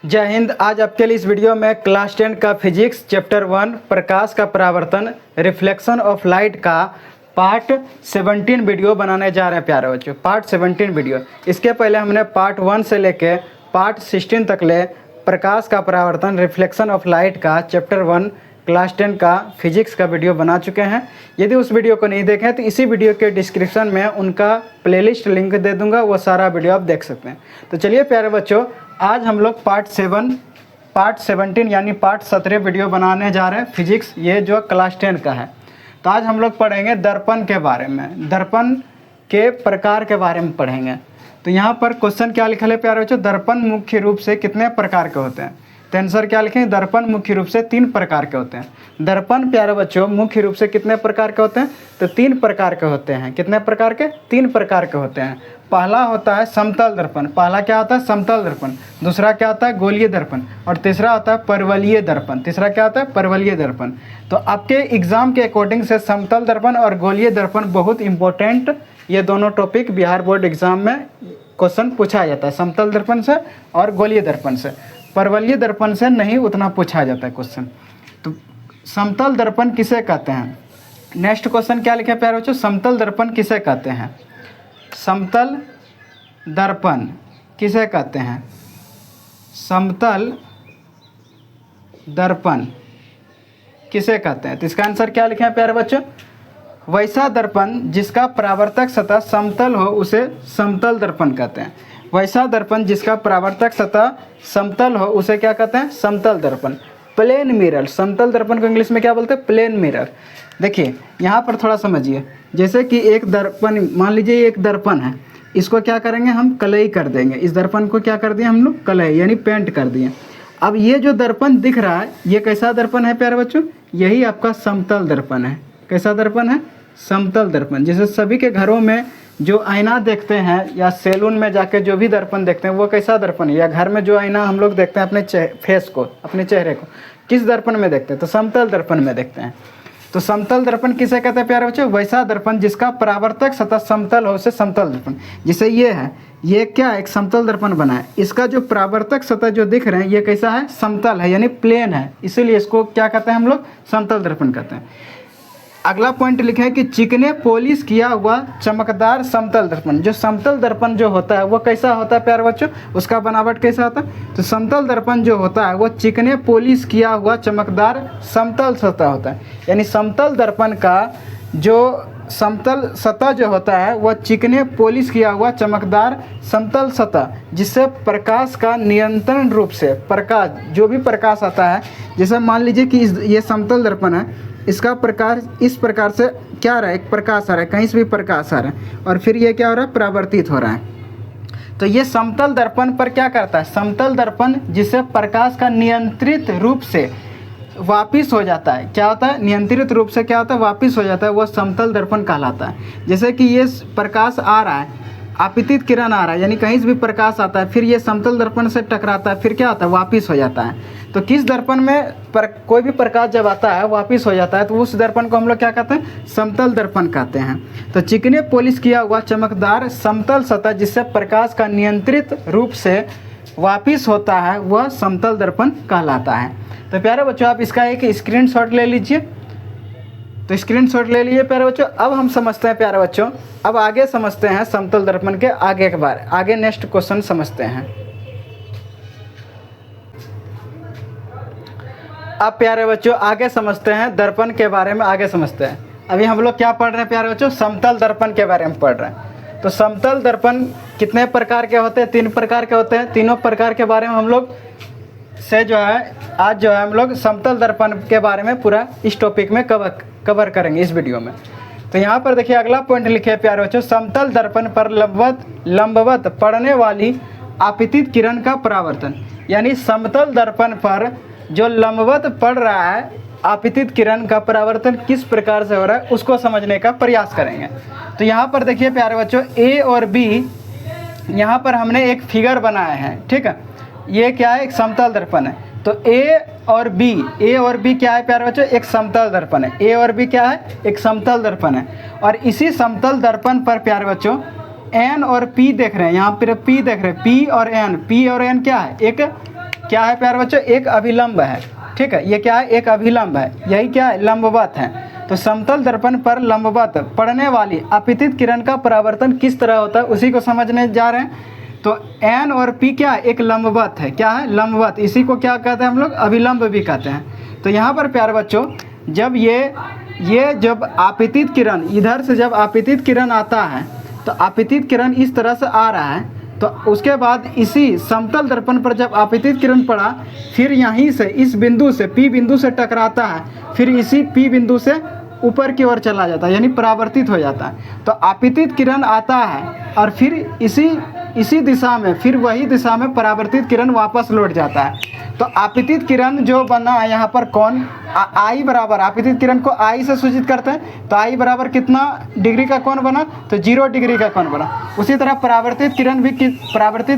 जय हिंद। आज आपके लिए इस वीडियो में क्लास 10 का फिजिक्स चैप्टर 1 प्रकाश का परावर्तन रिफ्लेक्शन ऑफ लाइट का पार्ट 17 वीडियो बनाने जा रहे हैं प्यारे बच्चों। Part 17 video. इसके पहले हमने पार्ट 1 से लेके पार्ट 16 तक ले प्रकाश का परावर्तन रिफ्लेक्शन ऑफ लाइट का चैप्टर 1 क्लास 10 का फिजिक्स का वीडियो बना चुके हैं। यदि उस वीडियो को नहीं देखें तो इसी वीडियो के डिस्क्रिप्शन में उनका प्लेलिस्ट लिंक दे दूंगा, वो सारा वीडियो आप देख सकते हैं। तो चलिए प्यारे बच्चों, आज हम लोग पार्ट 17 यानी पार्ट 17 वीडियो बनाने जा रहे हैं फिजिक्स, ये जो क्लास 10 का है। तो आज हम लोग पढ़ेंगे दर्पण के बारे में, दर्पण के प्रकार के बारे में पढ़ेंगे। तो यहाँ पर क्वेश्चन क्या लिखा है प्यारे बच्चों, दर्पण मुख्य रूप से कितने प्रकार के होते हैं? तो आंसर क्या लिखेंगे, दर्पण मुख्य रूप से 3 प्रकार के होते हैं। दर्पण प्यारे बच्चों मुख्य रूप से कितने प्रकार के होते हैं? तो 3 प्रकार के होते हैं। कितने प्रकार के? 3 प्रकार के होते हैं। पहला होता है समतल दर्पण। पहला क्या होता है? समतल दर्पण। दूसरा क्या होता है? गोलीय दर्पण। और तीसरा होता है परवलयीय दर्पण। तीसरा क्या होता है? परवलयीय दर्पण। तो आपके एग्जाम के अकॉर्डिंग से समतल दर्पण और गोलीय दर्पण बहुत इंपॉर्टेंट, ये दोनों टॉपिक बिहार बोर्ड एग्जाम में क्वेश्चन पूछा जाता है, समतल दर्पण से और गोलीय दर्पण से। परवलयीय दर्पण से नहीं उतना पूछा जाता है क्वेश्चन। तो समतल दर्पण किसे कहते हैं? नेक्स्ट क्वेश्चन क्या लिखा है प्यारे बच्चों, समतल दर्पण किसे कहते हैं? समतल दर्पण किसे कहते हैं? समतल दर्पण किसे कहते हैं? तो इसका आंसर क्या लिखे हैं प्यारे बच्चों, वैसा दर्पण जिसका परावर्तक सतह समतल हो उसे समतल दर्पण कहते हैं। वैसा दर्पण जिसका परावर्तक सतह समतल हो उसे क्या कहते हैं? समतल दर्पण। प्लेन मिरर, समतल दर्पण को इंग्लिश में क्या बोलते हैं? Plane mirror. देखिए यहाँ पर थोड़ा समझिए, जैसे कि एक दर्पण, मान लीजिए ये एक दर्पण है, इसको क्या करेंगे हम? कलई कर देंगे। इस दर्पण को क्या कर दिए हम लोग? कलई यानी पेंट कर दिए। अब ये जो दर्पण दिख रहा है ये कैसा दर्पण है प्यारे बच्चों? यही आपका समतल दर्पण है। कैसा दर्पण है? समतल दर्पण। जैसे सभी के घरों में जो आईना देखते हैं या सैलून में जाके जो भी दर्पण देखते हैं वो कैसा दर्पण है? या घर में जो आईना हम लोग देखते हैं अपने फेस को, अपने चेहरे को, किस दर्पण में देखते हैं? तो समतल दर्पण में देखते हैं। तो समतल दर्पण किसे कहते हैं प्यारे बच्चों? वैसा दर्पण जिसका परावर्तक सतह समतल हो उसे समतल दर्पण। जैसे ये है, ये क्या एक समतल दर्पण बना है, इसका जो परावर्तक सतह जो दिख रहे हैं ये कैसा है? समतल है, यानी प्लेन है, इसीलिए इसको क्या कहते हैं हम लोग? समतल दर्पण कहते हैं। अगला पॉइंट लिखे है कि चिकने पॉलिश किया हुआ चमकदार समतल दर्पण। जो समतल दर्पण जो होता है वो कैसा होता है प्यारे बच्चों? उसका बनावट कैसा होता है? तो समतल दर्पण जो होता है वो चिकने पॉलिश किया हुआ चमकदार समतल सतह होता है। यानी समतल दर्पण का जो समतल सतह जो होता है वह चिकने पॉलिश किया हुआ चमकदार समतल सतह, जिससे प्रकाश का नियंत्रण रूप से प्रकाश, जो भी प्रकाश आता है, जैसे मान लीजिए कि ये समतल दर्पण है, इसका प्रकाश इस प्रकार से क्या आ रहा है? एक प्रकाश आ रहा है, कहीं से भी प्रकाश आ रहा है और फिर ये क्या हो रहा है? परावर्तित हो रहा है। तो ये समतल दर्पण पर क्या करता है? समतल दर्पण जिससे प्रकाश का नियंत्रित रूप से वापिस हो जाता है, क्या होता है? नियंत्रित रूप से क्या होता है? वापिस हो जाता है, वह समतल दर्पण कहलाता है। जैसे कि ये प्रकाश आ रहा है, आपतित किरण आ रहा है, यानी कहीं से भी प्रकाश आता है, फिर ये समतल दर्पण से टकराता है, फिर क्या होता है? वापिस हो जाता है। तो किस दर्पण में कोई भी प्रकाश जब आता है वापिस हो जाता है तो उस दर्पण को हम लोग क्या कहते हैं? समतल दर्पण कहते हैं। तो चिकने पॉलिश किया हुआ चमकदार समतल सतह जिससे प्रकाश का नियंत्रित रूप से वापिस होता है वह समतल दर्पण कहलाता है। तो प्यारे बच्चों आप इसका एक स्क्रीनशॉट ले लीजिए। तो स्क्रीनशॉट ले लीजिए प्यारे बच्चों। अब हम समझते हैं प्यारे बच्चों, अब आगे समझते हैं समतल दर्पण के आगे के बारे, आगे नेक्स्ट क्वेश्चन समझते हैं। अब प्यारे बच्चों आगे समझते हैं दर्पण के बारे में, आगे समझते हैं। अभी हम लोग क्या पढ़ रहे हैं प्यारे बच्चों? समतल दर्पण के बारे में पढ़ रहे हैं। तो समतल दर्पण कितने प्रकार के होते हैं? 3 प्रकार के होते हैं। तीनों प्रकार के बारे में हम लोग से जो है आज जो है हम लोग समतल दर्पण के बारे में पूरा इस टॉपिक में कवर करेंगे इस वीडियो में। तो यहाँ पर देखिए अगला पॉइंट लिखे है प्यारे बच्चों, समतल दर्पण पर लंबवत पड़ने वाली आपतित किरण का परावर्तन। यानी समतल दर्पण पर जो लंबवत पड़ रहा है आपतित किरण का परावर्तन किस प्रकार से हो रहा है उसको समझने का प्रयास करेंगे। तो यहाँ पर देखिए प्यारे बच्चों ए और बी, यहाँ पर हमने एक फिगर बनाया है, ठीक है? ये क्या है? एक समतल दर्पण है। तो ए और बी क्या है प्यारे बच्चों? एक समतल दर्पण है। ए और बी क्या है? एक समतल दर्पण है। और इसी समतल दर्पण पर प्यारे बच्चों एन और पी देख रहे हैं, यहाँ पर पी देख रहे हैं, पी और एन क्या है? एक क्या है प्यारे बच्चों, एक अभिलंब है। ठीक है, ये क्या है, एक अभिलंब है, यही क्या है, लंबवत है। तो समतल दर्पण पर लंबवत पड़ने वाली आपतित किरण का परावर्तन किस तरह होता है उसी को समझने जा रहे हैं। तो एन और पी क्या है, एक लंबवत है, क्या है, लंबवत। इसी को क्या कहते हैं हम लोग, अभिलंब भी कहते हैं। तो यहाँ पर प्यारे बच्चों जब ये जब आपतित किरण इधर से जब आपतित किरण आता है तो आपतित किरण इस तरह से आ रहा है, तो उसके बाद इसी समतल दर्पण पर जब आपतित किरण पड़ा, फिर यहीं से इस बिंदु से पी बिंदु से टकराता है, फिर इसी पी बिंदु से ऊपर की ओर चला जाता है, यानी परावर्तित हो जाता है। तो आपतित किरण आता है और फिर इसी दिशा में, फिर वही दिशा में परावर्तित किरण वापस लौट जाता है। तो आपतित किरण जो बना है यहाँ पर कौन, आई बराबर, आपतित किरण को आई से सूचित करते हैं। तो आई बराबर कितना डिग्री का कोण बना, तो 0 डिग्री का कोण बना। उसी तरह परावर्तित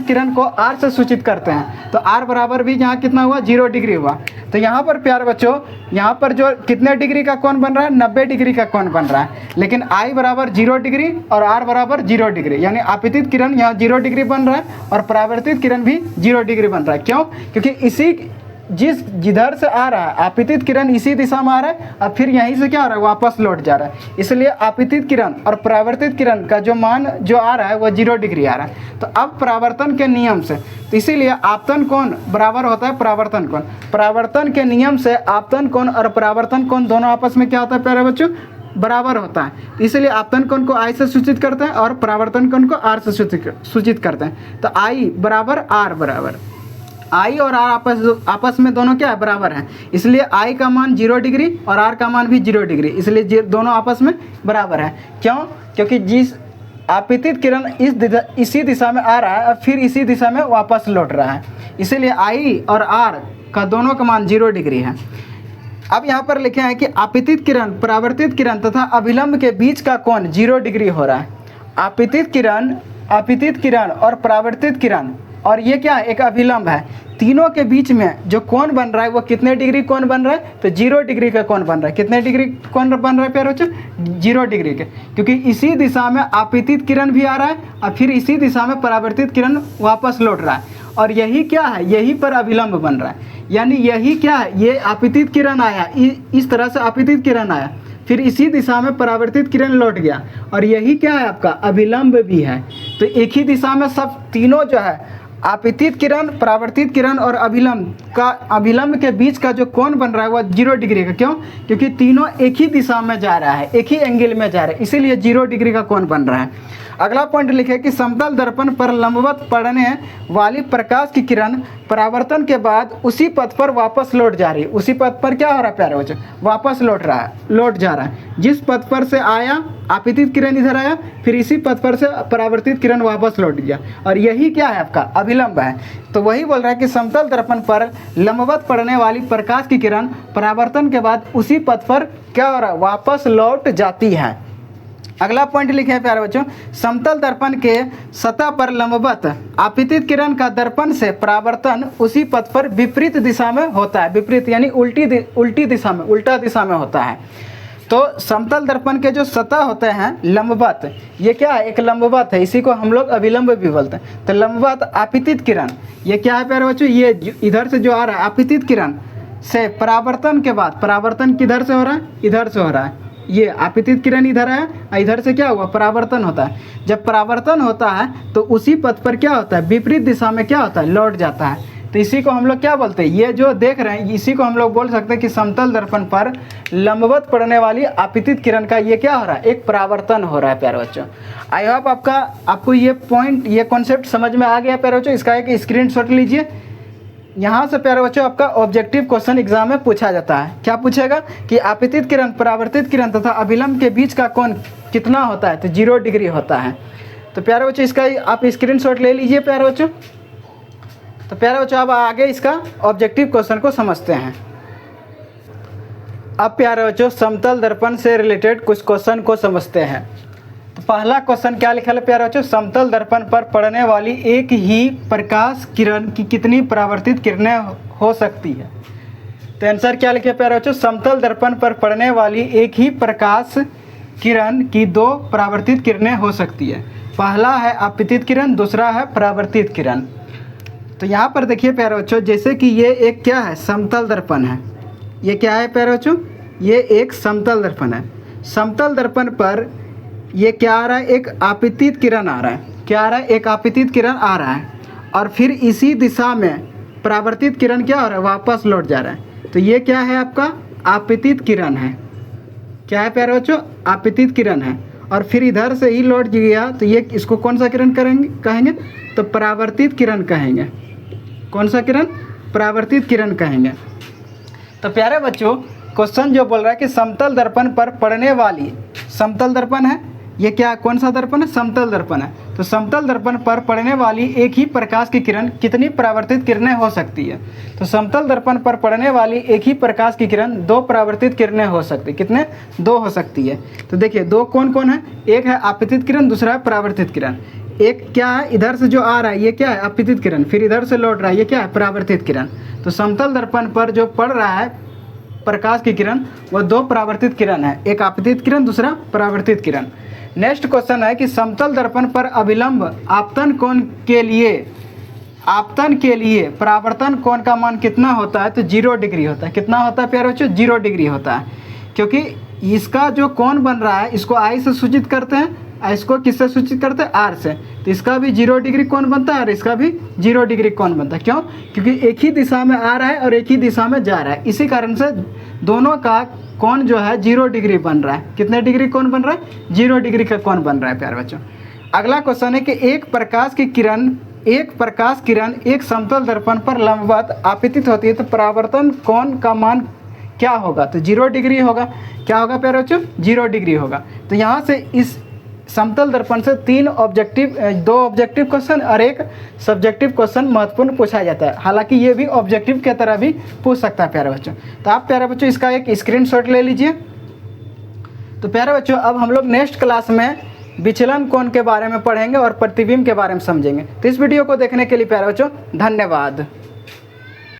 किरण को आर से सूचित करते हैं। तो आर बराबर भी यहाँ कितना हुआ, 0 डिग्री हुआ। तो यहाँ पर प्यारे बच्चों, यहाँ पर जो कितने डिग्री का कोण बन रहा है, 90 डिग्री का कोण बन रहा है। लेकिन आई बराबर 0 डिग्री और आर बराबर 0 डिग्री, यानी आपतित किरण यहाँ 0 डिग्री बन रहा है और परावर्तित किरण भी 0 डिग्री बन रहा है। क्यों, क्योंकि जिधर से आ रहा है आपतित किरण इसी दिशा में आ रहा है और फिर यहीं से क्या हो रहा है, वापस लौट जा रहा है। इसलिए आपतित किरण और परावर्तित किरण का जो मान जो आ रहा है वो 0 डिग्री आ रहा है। तो अब परावर्तन के नियम से, तो इसीलिए आपतन कोण बराबर होता है परावर्तन कोण। परावर्तन के नियम से आपतन कोण और परावर्तन कोण दोनों आपस में क्या होता है प्यारे बच्चों, बराबर होता है। इसलिए आपतन कोण को आई से सूचित करते हैं और परावर्तन कोण को आर से सूचित करते हैं। तो आई बराबर आर बराबर, आई और आर आपस में दोनों क्या है, बराबर हैं। इसलिए आई का मान 0 डिग्री और आर का मान भी 0 डिग्री, इसलिए दोनों आपस में बराबर हैं। क्यों, क्योंकि जिस आपतित किरण इसी दिशा में आ रहा है और फिर इसी दिशा में वापस लौट रहा है, इसीलिए आई और आर का दोनों का मान 0 डिग्री है। अब यहाँ पर लिखे हैं कि आपतित किरण, परावर्तित किरण तथा अभिलंब के बीच का कोण 0 डिग्री हो रहा है। आपतित किरण और परावर्तित किरण, और ये क्या है, एक अभिलंब है। तीनों के बीच में जो कोण बन रहा है वो कितने डिग्री कोण बन रहा है, तो 0 डिग्री का कोण बन रहा है। कितने डिग्री कोण बन रहा है प्यारे बच्चों, 0 डिग्री के, क्योंकि इसी दिशा में आपतित किरण भी आ रहा है और फिर इसी दिशा में परावर्तित किरण वापस लौट रहा है। और यही क्या है, यही पर अभिलंब बन रहा है। यानी यही क्या है, ये आपतित किरण आया, इस तरह से आपतित किरण आया, फिर इसी दिशा में परावर्तित किरण लौट गया, और यही क्या है आपका अभिलंब भी है। तो एक ही दिशा में सब तीनों जो है, आपतित किरण, परावर्तित किरण और अभिलंब के बीच का जो कोण बन रहा है वो 0 डिग्री का। क्यों, क्योंकि तीनों एक ही दिशा में जा रहा है, एक ही एंगल में जा रहा है, इसीलिए 0 डिग्री का कोण बन रहा है। अगला पॉइंट लिखे कि समतल दर्पण पर लंबवत पड़ने वाली प्रकाश की किरण परावर्तन के बाद उसी पथ पर वापस लौट जा रही है। उसी पथ पर क्या हो रहा है प्यारे बच्चों, वापस लौट जा रहा है। जिस पथ पर से आया आपतित किरण इधर आया, फिर इसी पथ पर से परावर्तित किरण वापस लौट गया, और यही क्या है आपका अभिलंब है। तो वही बोल रहा है कि समतल दर्पण पर लंबवत पड़ने वाली प्रकाश की किरण परावर्तन के बाद उसी पथ पर क्या हो रहा है, वापस लौट जाती है। अगला पॉइंट लिखे हैं प्यारे बच्चों, समतल दर्पण के सतह पर लंबवत आपतित किरण का दर्पण से परावर्तन उसी पथ पर विपरीत दिशा में होता है। विपरीत यानी उल्टी दिशा में, उल्टा दिशा में होता है। तो समतल दर्पण के जो सतह होते हैं लंबवत, ये क्या है, एक लंबवत है, इसी को हम लोग अभिलंब भी बोलते हैं। तो लंबवत आपतित किरण, ये क्या है प्यारे बच्चों, ये इधर से जो आ रहा है आपतित किरण से परावर्तन के बाद, परावर्तन किधर से हो रहा है, इधर से हो रहा है। ये आपतित किरण इधर है, इधर से क्या हुआ, परावर्तन होता है। जब परावर्तन होता है तो उसी पथ पर क्या होता है, विपरीत दिशा में क्या होता है, लौट जाता है। तो इसी को हम लोग क्या बोलते हैं, ये जो देख रहे हैं इसी को हम लोग बोल सकते हैं कि समतल दर्पण पर लंबवत पड़ने वाली आपतित किरण का ये क्या हो रहा है, एक परावर्तन हो रहा है प्यारे बच्चों। आई होप आपको ये पॉइंट, ये कॉन्सेप्ट समझ में आ गया प्यारे बच्चों। इसका एक स्क्रीनशॉट लीजिए। यहाँ से प्यारे बच्चों आपका ऑब्जेक्टिव क्वेश्चन एग्जाम में पूछा जाता है। क्या पूछेगा कि आपतित किरण, परावर्तित किरण तथा अभिलंब के बीच का कोण कितना होता है, तो 0 डिग्री होता है। तो प्यारे बच्चों इसका आप स्क्रीनशॉट ले लीजिए प्यारे बच्चों। तो प्यारे बच्चों अब आगे इसका ऑब्जेक्टिव क्वेश्चन को समझते हैं। अब प्यारे बच्चों समतल दर्पण से रिलेटेड कुछ क्वेश्चन को समझते हैं। तो पहला क्वेश्चन क्या लिखा है प्यारे बच्चों, समतल दर्पण पर पड़ने वाली एक ही प्रकाश किरण की कितनी परावर्तित किरणें हो सकती है। तो आंसर क्या लिखे प्यारे बच्चों, समतल दर्पण पर पड़ने वाली एक ही प्रकाश किरण की 2 परावर्तित किरणें हो सकती है। पहला है आपतित किरण, दूसरा है परावर्तित किरण। तो यहाँ पर देखिए प्यारे बच्चों, जैसे कि ये एक क्या है, समतल दर्पण है। ये क्या है प्यारे बच्चों, ये एक समतल दर्पण है। समतल दर्पण पर ये क्या आ रहा है, एक आपतित किरण आ रहा है। क्या आ रहा है, एक आपतित किरण आ रहा है, और फिर इसी दिशा में परावर्तित किरण क्या हो रहा है, वापस लौट जा रहा है। तो ये क्या है, आपका आपतित किरण है। क्या है प्यारे बच्चों, आपतित किरण है। और फिर इधर से ही लौट गया, तो ये इसको कौन सा किरण कहेंगे, तो परावर्तित किरण कहेंगे। कौन सा किरण, परावर्तित किरण कहेंगे। तो प्यारे बच्चों, क्वेश्चन जो बोल रहा है कि समतल दर्पण पर पड़ने वाली, समतल दर्पण है ये, क्या कौन सा दर्पण है, समतल दर्पण है। तो समतल दर्पण पर पड़ने वाली एक ही प्रकाश की किरण कितनी परावर्तित किरणें हो सकती है। तो समतल दर्पण पर पड़ने वाली एक ही प्रकाश की किरण 2 परावर्तित किरणें हो सकती, कितने, 2 हो सकती है। तो देखिए 2 कौन कौन है, एक है आपतित किरण, दूसरा है परावर्तित किरण। एक क्या है, इधर से जो आ रहा है ये क्या है, आपतित किरण, फिर इधर से लौट रहा है ये क्या है, परावर्तित किरण। तो समतल दर्पण पर जो पड़ रहा है प्रकाश की किरण वह 2 परावर्तित किरण है, एक आपतित किरण, दूसरा परावर्तित किरण। नेक्स्ट क्वेश्चन है कि समतल दर्पण पर अभिलंब आपतन कोण के लिए, आपतन के लिए परावर्तन कोण का मान कितना होता है, तो 0 डिग्री होता है। कितना होता है प्यारे बच्चों, 0 डिग्री होता है। क्योंकि इसका जो कोण बन रहा है इसको I से सूचित करते हैं, इसको किससे सूचित करते हैं, R से। तो इसका भी 0 डिग्री कोण बनता है और इसका भी 0 डिग्री कोण बनता है। क्यों, क्योंकि एक ही दिशा में आ रहा है और एक ही दिशा में जा रहा है, इसी कारण से दोनों का कोण जो है 0 डिग्री बन रहा है। कितने डिग्री कोण बन रहा है, 0 डिग्री का कोण बन रहा है प्यारे बच्चों। अगला क्वेश्चन है कि एक प्रकाश किरण एक समतल दर्पण पर लंबवत आपतित होती है, तो परावर्तन कोण का मान क्या होगा, तो 0 डिग्री होगा। क्या होगा प्यारे बच्चों, 0 डिग्री होगा। तो यहाँ से इस समतल दर्पण से 2 ऑब्जेक्टिव क्वेश्चन और एक सब्जेक्टिव क्वेश्चन महत्वपूर्ण पूछा जाता है। हालांकि ये भी ऑब्जेक्टिव के तरह भी पूछ सकता है प्यारे बच्चों। तो आप प्यारे बच्चों इसका एक स्क्रीनशॉट ले लीजिए। तो प्यारे बच्चों, अब हम लोग नेक्स्ट क्लास में विचलन कोण के बारे में पढ़ेंगे और प्रतिबिंब के बारे में समझेंगे। तो इस वीडियो को देखने के लिए प्यारे बच्चों धन्यवाद।